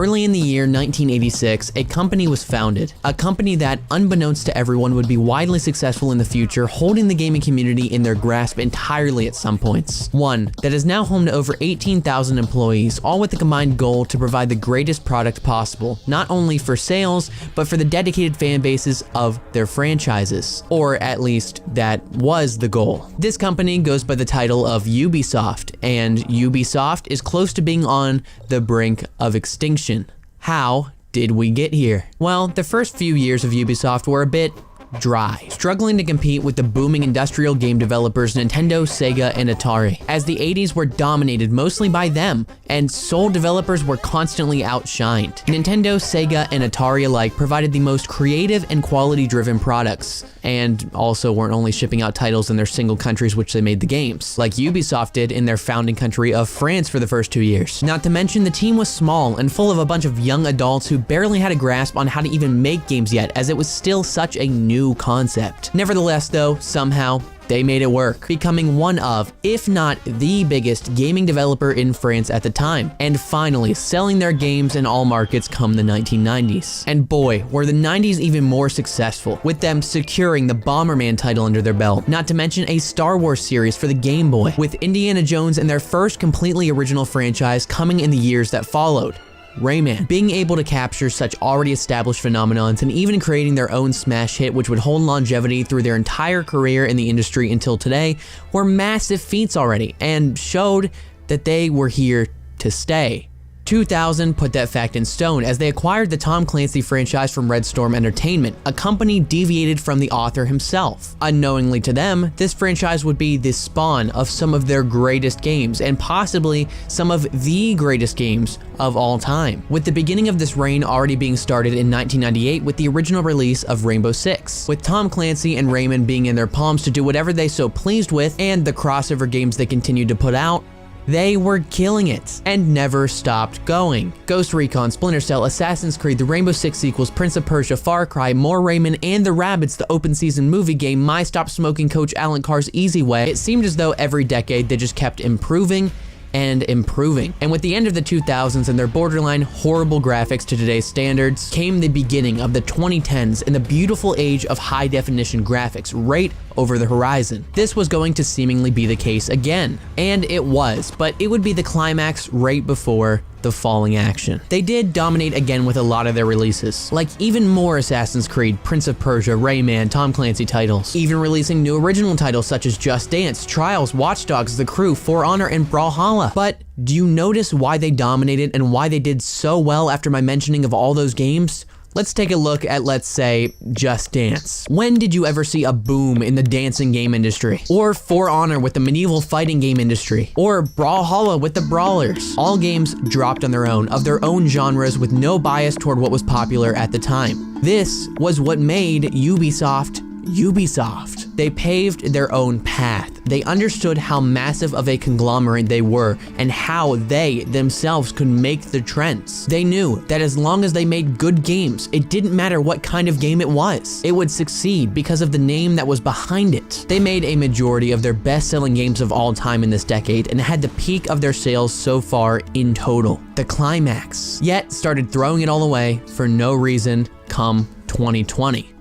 Early in the year 1986, a company was founded. A company that, unbeknownst to everyone, would be widely successful in the future, holding the gaming community in their grasp entirely at some points. One that is now home to over 18,000 employees, all with the combined goal to provide the greatest product possible, not only for sales, but for the dedicated fan bases of their franchises. Or at least, that was the goal. This company goes by the title of Ubisoft, and Ubisoft is close to being on the brink of extinction. How did we get here? Well, the first few years of Ubisoft were a bit dry, struggling to compete with the booming industrial game developers Nintendo, Sega, and Atari, as the 80s were dominated mostly by them, and sole developers were constantly outshined. Nintendo, Sega, and Atari alike provided the most creative and quality-driven products, and also weren't only shipping out titles in their single countries which they made the games, like Ubisoft did in their founding country of France for the first 2 years. Not to mention, the team was small and full of a bunch of young adults who barely had a grasp on how to even make games yet, as it was still such a new concept. Nevertheless though, somehow, they made it work, becoming one of, if not the biggest gaming developer in France at the time, and finally selling their games in all markets come the 1990s. And boy, were the 90s even more successful, with them securing the Bomberman title under their belt, not to mention a Star Wars series for the Game Boy, with Indiana Jones and their first completely original franchise coming in the years that followed. Rayman. Being able to capture such already established phenomenons and even creating their own smash hit which would hold longevity through their entire career in the industry until today were massive feats already, and showed that they were here to stay. 2000 put that fact in stone as they acquired the Tom Clancy franchise from Red Storm Entertainment, a company deviated from the author himself. Unknowingly to them, this franchise would be the spawn of some of their greatest games, and possibly some of the greatest games of all time, with the beginning of this reign already being started in 1998 with the original release of Rainbow Six, with Tom Clancy and Rayman being in their palms to do whatever they so pleased with, and the crossover games they continued to put out. They were killing it, and never stopped going. Ghost Recon, Splinter Cell, Assassin's Creed, the Rainbow Six sequels, Prince of Persia, Far Cry, more Rayman, and the Rabbids, the open season movie game, My Stop Smoking Coach Alan Carr's Easy Way. It seemed as though every decade they just kept improving and improving. And with the end of the 2000s and their borderline horrible graphics to today's standards, came the beginning of the 2010s and the beautiful age of high definition graphics right over the horizon. This was going to seemingly be the case again, and it was, but it would be the climax right before the falling action. They did dominate again with a lot of their releases, like even more Assassin's Creed, Prince of Persia, Rayman, Tom Clancy titles, even releasing new original titles such as Just Dance, Trials, Watch Dogs, The Crew, For Honor, and Brawlhalla. But do you notice why they dominated and why they did so well after my mentioning of all those games? Let's take a look at, let's say, Just Dance. When did you ever see a boom in the dancing game industry? Or For Honor with the medieval fighting game industry? Or Brawlhalla with the brawlers? All games dropped on their own, of their own genres, with no bias toward what was popular at the time. This was what made Ubisoft Ubisoft. They paved their own path. They understood how massive of a conglomerate they were and how they themselves could make the trends. They knew that as long as they made good games, it didn't matter what kind of game it was. It would succeed because of the name that was behind it. They made a majority of their best-selling games of all time in this decade and had the peak of their sales so far in total, the Climax, yet started throwing it all away for no reason come 2020.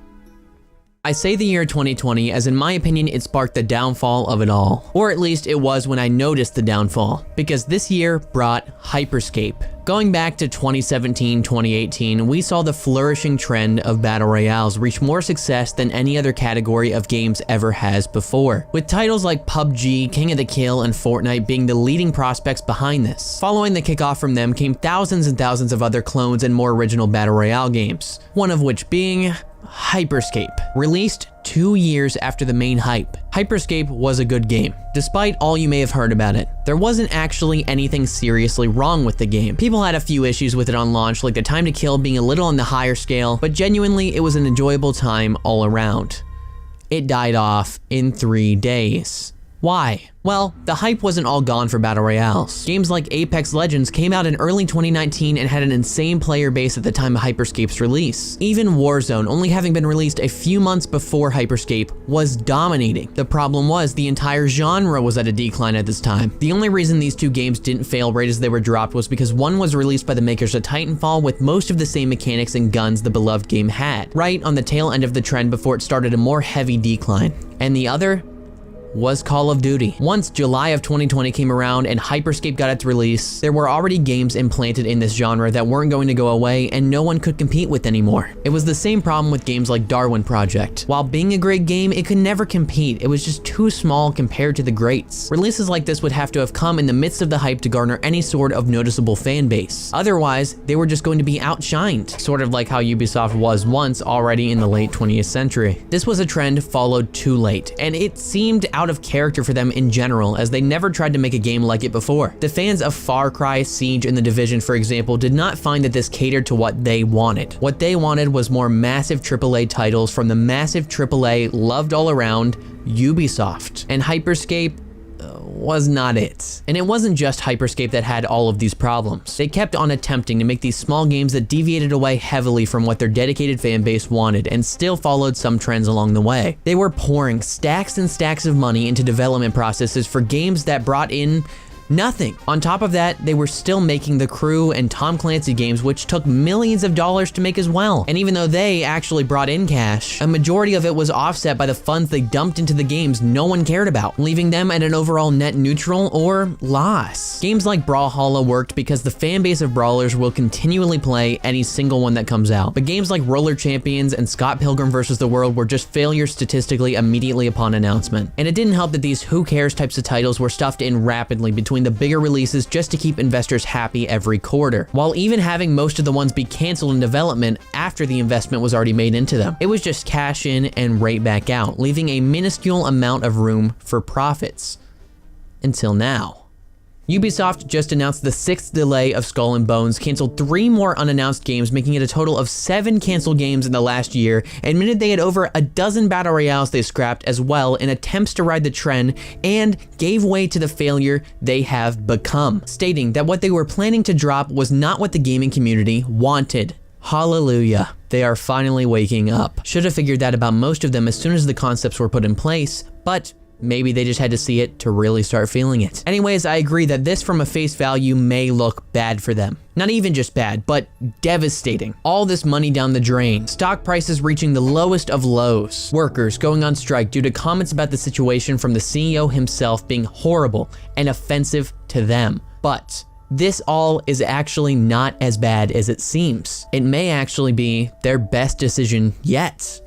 I say the year 2020 as in my opinion it sparked the downfall of it all. Or at least it was when I noticed the downfall, because this year brought Hyperscape. Going back to 2017-2018, we saw the flourishing trend of battle royales reach more success than any other category of games ever has before, with titles like PUBG, King of the Kill, and Fortnite being the leading prospects behind this. Following the kickoff from them came thousands and thousands of other clones and more original battle royale games, one of which being Hyperscape, released 2 years after the main hype. Hyperscape was a good game, despite all you may have heard about it. There wasn't actually anything seriously wrong with the game. People had a few issues with it on launch, like the time to kill being a little on the higher scale, but genuinely it was an enjoyable time all around. It died off in 3 days. Why? Well, the hype wasn't all gone for Battle Royales. Games like Apex Legends came out in early 2019 and had an insane player base at the time of Hyperscape's release. Even Warzone, only having been released a few months before Hyperscape, was dominating. The problem was the entire genre was at a decline at this time. The only reason these two games didn't fail right as they were dropped was because one was released by the makers of Titanfall with most of the same mechanics and guns the beloved game had, right on the tail end of the trend before it started a more heavy decline. And the other was Call of Duty. Once July of 2020 came around and Hyperscape got its release, there were already games implanted in this genre that weren't going to go away and no one could compete with anymore. It was the same problem with games like Darwin Project. While being a great game, it could never compete. It was just too small compared to the greats. Releases like this would have to have come in the midst of the hype to garner any sort of noticeable fan base. Otherwise, they were just going to be outshined, sort of like how Ubisoft was once already in the late 20th century. This was a trend followed too late, and it seemed out of character for them in general, as they never tried to make a game like it before. The fans of Far Cry, Siege, and The Division, for example, did not find that this catered to what they wanted. What they wanted was more massive AAA titles from the massive AAA loved all around Ubisoft. And Hyperscape was not it. And it wasn't just Hyperscape that had all of these problems. They kept on attempting to make these small games that deviated away heavily from what their dedicated fan base wanted and still followed some trends along the way. They were pouring stacks and stacks of money into development processes for games that brought in nothing. On top of that, they were still making the Crew and Tom Clancy games, which took millions of dollars to make as well. And even though they actually brought in cash, a majority of it was offset by the funds they dumped into the games no one cared about, leaving them at an overall net neutral or loss. Games like Brawlhalla worked because the fan base of brawlers will continually play any single one that comes out. But games like Roller Champions and Scott Pilgrim vs. the World were just failures statistically immediately upon announcement. And it didn't help that these who cares types of titles were stuffed in rapidly between the bigger releases just to keep investors happy every quarter, while even having most of the ones be canceled in development after the investment was already made into them. It was just cash in and right back out, leaving a minuscule amount of room for profits. Until now. Ubisoft just announced the 6th delay of Skull and Bones, canceled 3 more unannounced games, making it a total of 7 canceled games in the last year, admitted they had over a dozen battle royales they scrapped as well in attempts to ride the trend, and gave way to the failure they have become, stating that what they were planning to drop was not what the gaming community wanted. Hallelujah. They are finally waking up. Should have figured that about most of them as soon as the concepts were put in place, but maybe they just had to see it to really start feeling it. Anyways, I agree that this from a face value may look bad for them. Not even just bad, but devastating. All this money down the drain, stock prices reaching the lowest of lows, workers going on strike due to comments about the situation from the CEO himself being horrible and offensive to them. But this all is actually not as bad as it seems. It may actually be their best decision yet.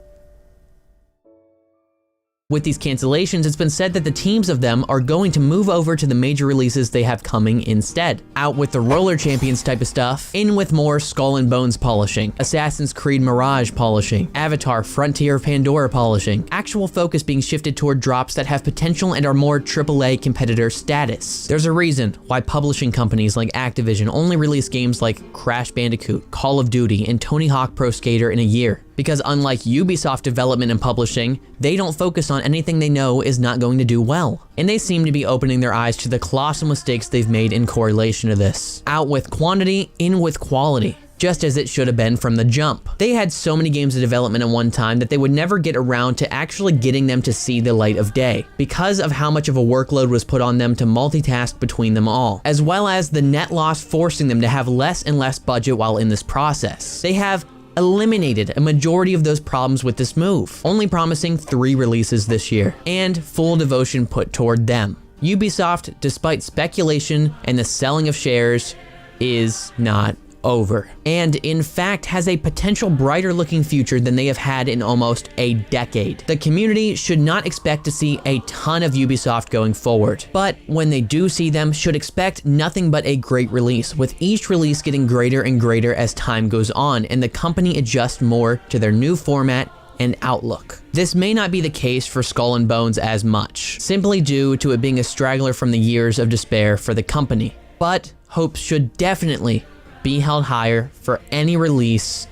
With these cancellations, it's been said that the teams of them are going to move over to the major releases they have coming instead. Out with the Roller Champions type of stuff, in with more Skull and Bones polishing, Assassin's Creed Mirage polishing, Avatar Frontier of Pandora polishing, actual focus being shifted toward drops that have potential and are more AAA competitor status. There's a reason why publishing companies like Activision only release games like Crash Bandicoot, Call of Duty, and Tony Hawk Pro Skater in a year. Because unlike Ubisoft development and publishing, they don't focus on anything they know is not going to do well. And they seem to be opening their eyes to the colossal mistakes they've made in correlation to this. Out with quantity, in with quality. Just as it should have been from the jump. They had so many games in development at one time that they would never get around to actually getting them to see the light of day, because of how much of a workload was put on them to multitask between them all, as well as the net loss forcing them to have less and less budget while in this process. They have eliminated a majority of those problems with this move, only promising 3 releases this year, and full devotion put toward them. Ubisoft, despite speculation and the selling of shares, is not over, and in fact has a potential brighter looking future than they have had in almost a decade. The community should not expect to see a ton of Ubisoft going forward, but when they do see them, should expect nothing but a great release, with each release getting greater and greater as time goes on and the company adjusts more to their new format and outlook. This may not be the case for Skull and Bones as much, simply due to it being a straggler from the years of despair for the company, but hopes should definitely be held higher for any release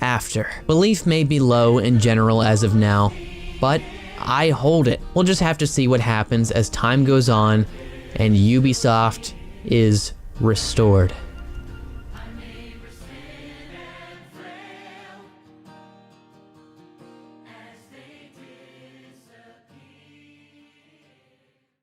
after. Belief may be low in general as of now, but I hold it. We'll just have to see what happens as time goes on and Ubisoft is restored.